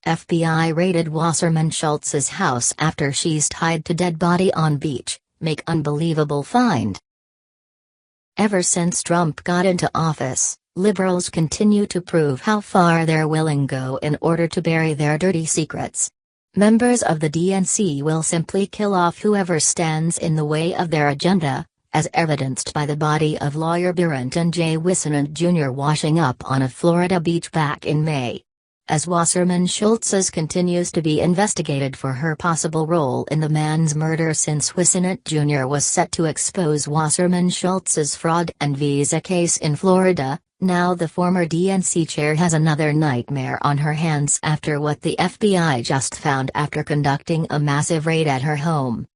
FBI raided Wasserman-Schultz's house after she's tied to dead body on beach, make unbelievable find. Ever since Trump got into office, liberals continue to prove how far they're willing to go in order to bury their dirty secrets. Members of the DNC will simply kill off whoever stands in the way of their agenda, as evidenced by the body of lawyer Barrington J. Wasserman Jr. washing up on a Florida beach back in May. As Wasserman-Schultz continues to be investigated for her possible role in the man's murder since Wasserman Jr. was set to expose Wasserman-Schultz's fraud and visa case in Florida, now the former DNC chair has another nightmare on her hands after what the FBI just found after conducting a massive raid at her home.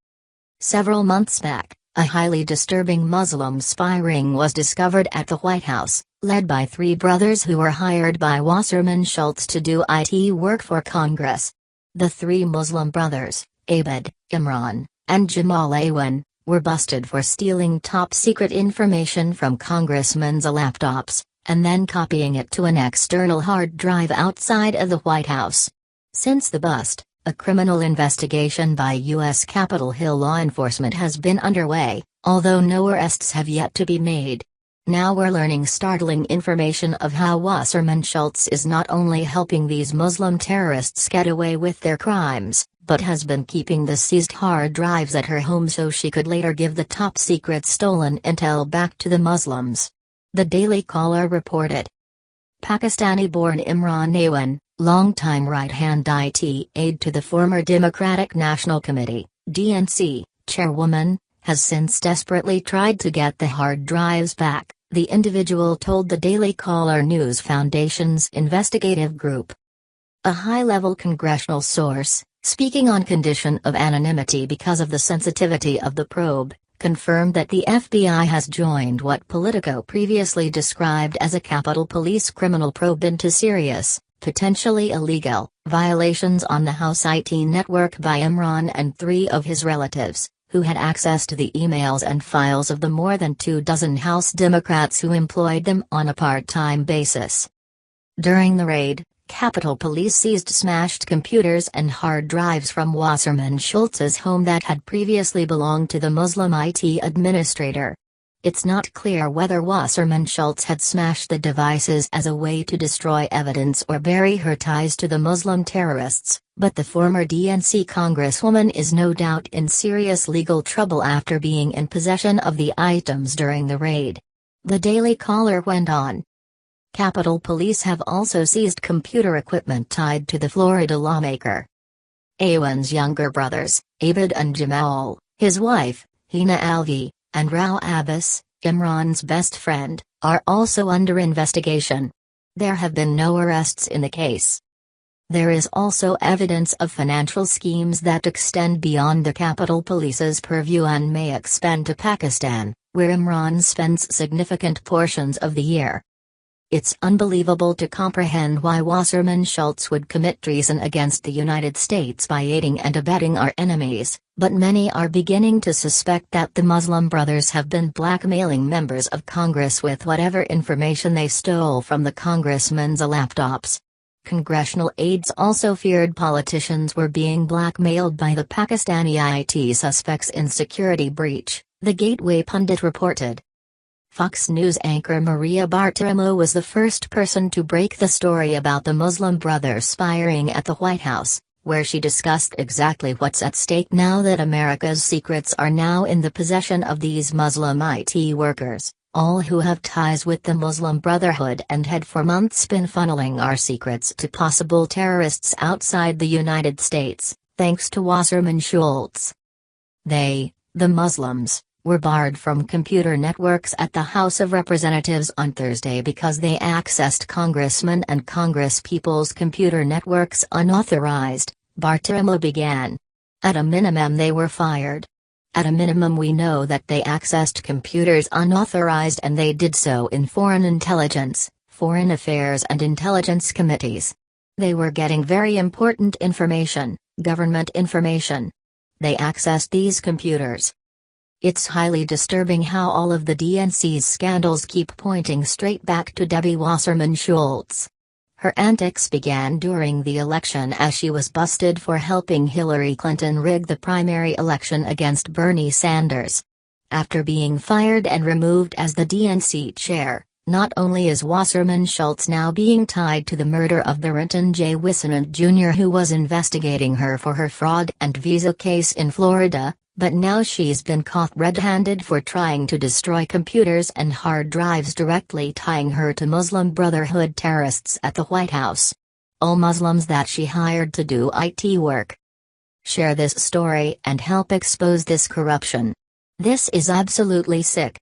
Several months back, a highly disturbing Muslim spy ring was discovered at the White House, led by three brothers who were hired by Wasserman-Schultz to do IT work for Congress. The three Muslim brothers, Abed, Imran, and Jamal Awan, were busted for stealing top-secret information from congressmen's laptops, and then copying it to an external hard drive outside of the White House. Since the bust, a criminal investigation by U.S. Capitol Hill law enforcement has been underway, although no arrests have yet to be made. Now we're learning startling information of how Wasserman-Schultz is not only helping these Muslim terrorists get away with their crimes, but has been keeping the seized hard drives at her home so she could later give the top-secret stolen intel back to the Muslims. The Daily Caller reported. Pakistani-born Imran Awan, longtime right-hand IT aide to the former Democratic National Committee, DNC, chairwoman, has since desperately tried to get the hard drives back, the individual told the Daily Caller News Foundation's investigative group. A high-level congressional source, speaking on condition of anonymity because of the sensitivity of the probe, confirmed that the FBI has joined what Politico previously described as a Capitol Police criminal probe into serious, potentially illegal, violations on the House IT network by Imran and three of his relatives, who had access to the emails and files of the more than 24 House Democrats who employed them on a part-time basis. During the raid, Capitol Police seized smashed computers and hard drives from Wasserman-Schultz's home that had previously belonged to the Muslim IT administrator. It's not clear whether Wasserman-Schultz had smashed the devices as a way to destroy evidence or bury her ties to the Muslim terrorists, but the former DNC congresswoman is no doubt in serious legal trouble after being in possession of the items during the raid. The Daily Caller went on. Capitol Police have also seized computer equipment tied to the Florida lawmaker. Awan's younger brothers, Abed and Jamal, his wife, Hina Alvi, and Rao Abbas, Imran's best friend, are also under investigation. There have been no arrests in the case. There is also evidence of financial schemes that extend beyond the Capitol Police's purview and may expand to Pakistan, where Imran spends significant portions of the year. It's unbelievable to comprehend why Wasserman-Schultz would commit treason against the United States by aiding and abetting our enemies, but many are beginning to suspect that the Muslim brothers have been blackmailing members of Congress with whatever information they stole from the congressmen's laptops. Congressional aides also feared politicians were being blackmailed by the Pakistani IT suspects in security breach, the Gateway pundit reported. Fox News anchor Maria Bartiromo was the first person to break the story about the Muslim brothers spying at the White House, where she discussed exactly what's at stake now that America's secrets are now in the possession of these Muslim IT workers, all who have ties with the Muslim Brotherhood and had for months been funneling our secrets to possible terrorists outside the United States, thanks to Wasserman-Schultz. They, the Muslims, were barred from computer networks at the House of Representatives on Thursday because they accessed congressmen and congresspeople's computer networks unauthorized, Bartiromo began. At a minimum they were fired. At a minimum we know that they accessed computers unauthorized and they did so in foreign intelligence, foreign affairs and intelligence committees. They were getting very important information, government information. They accessed these computers. It's highly disturbing how all of the DNC's scandals keep pointing straight back to Debbie Wasserman-Schultz. Her antics began during the election as she was busted for helping Hillary Clinton rig the primary election against Bernie Sanders. After being fired and removed as the DNC chair, not only is Wasserman-Schultz now being tied to the murder of Barrington J. Wisenant Jr., who was investigating her for her fraud and visa case in Florida, but now she's been caught red-handed for trying to destroy computers and hard drives directly tying her to Muslim Brotherhood terrorists at the White House. All Muslims that she hired to do IT work. Share this story and help expose this corruption. This is absolutely sick.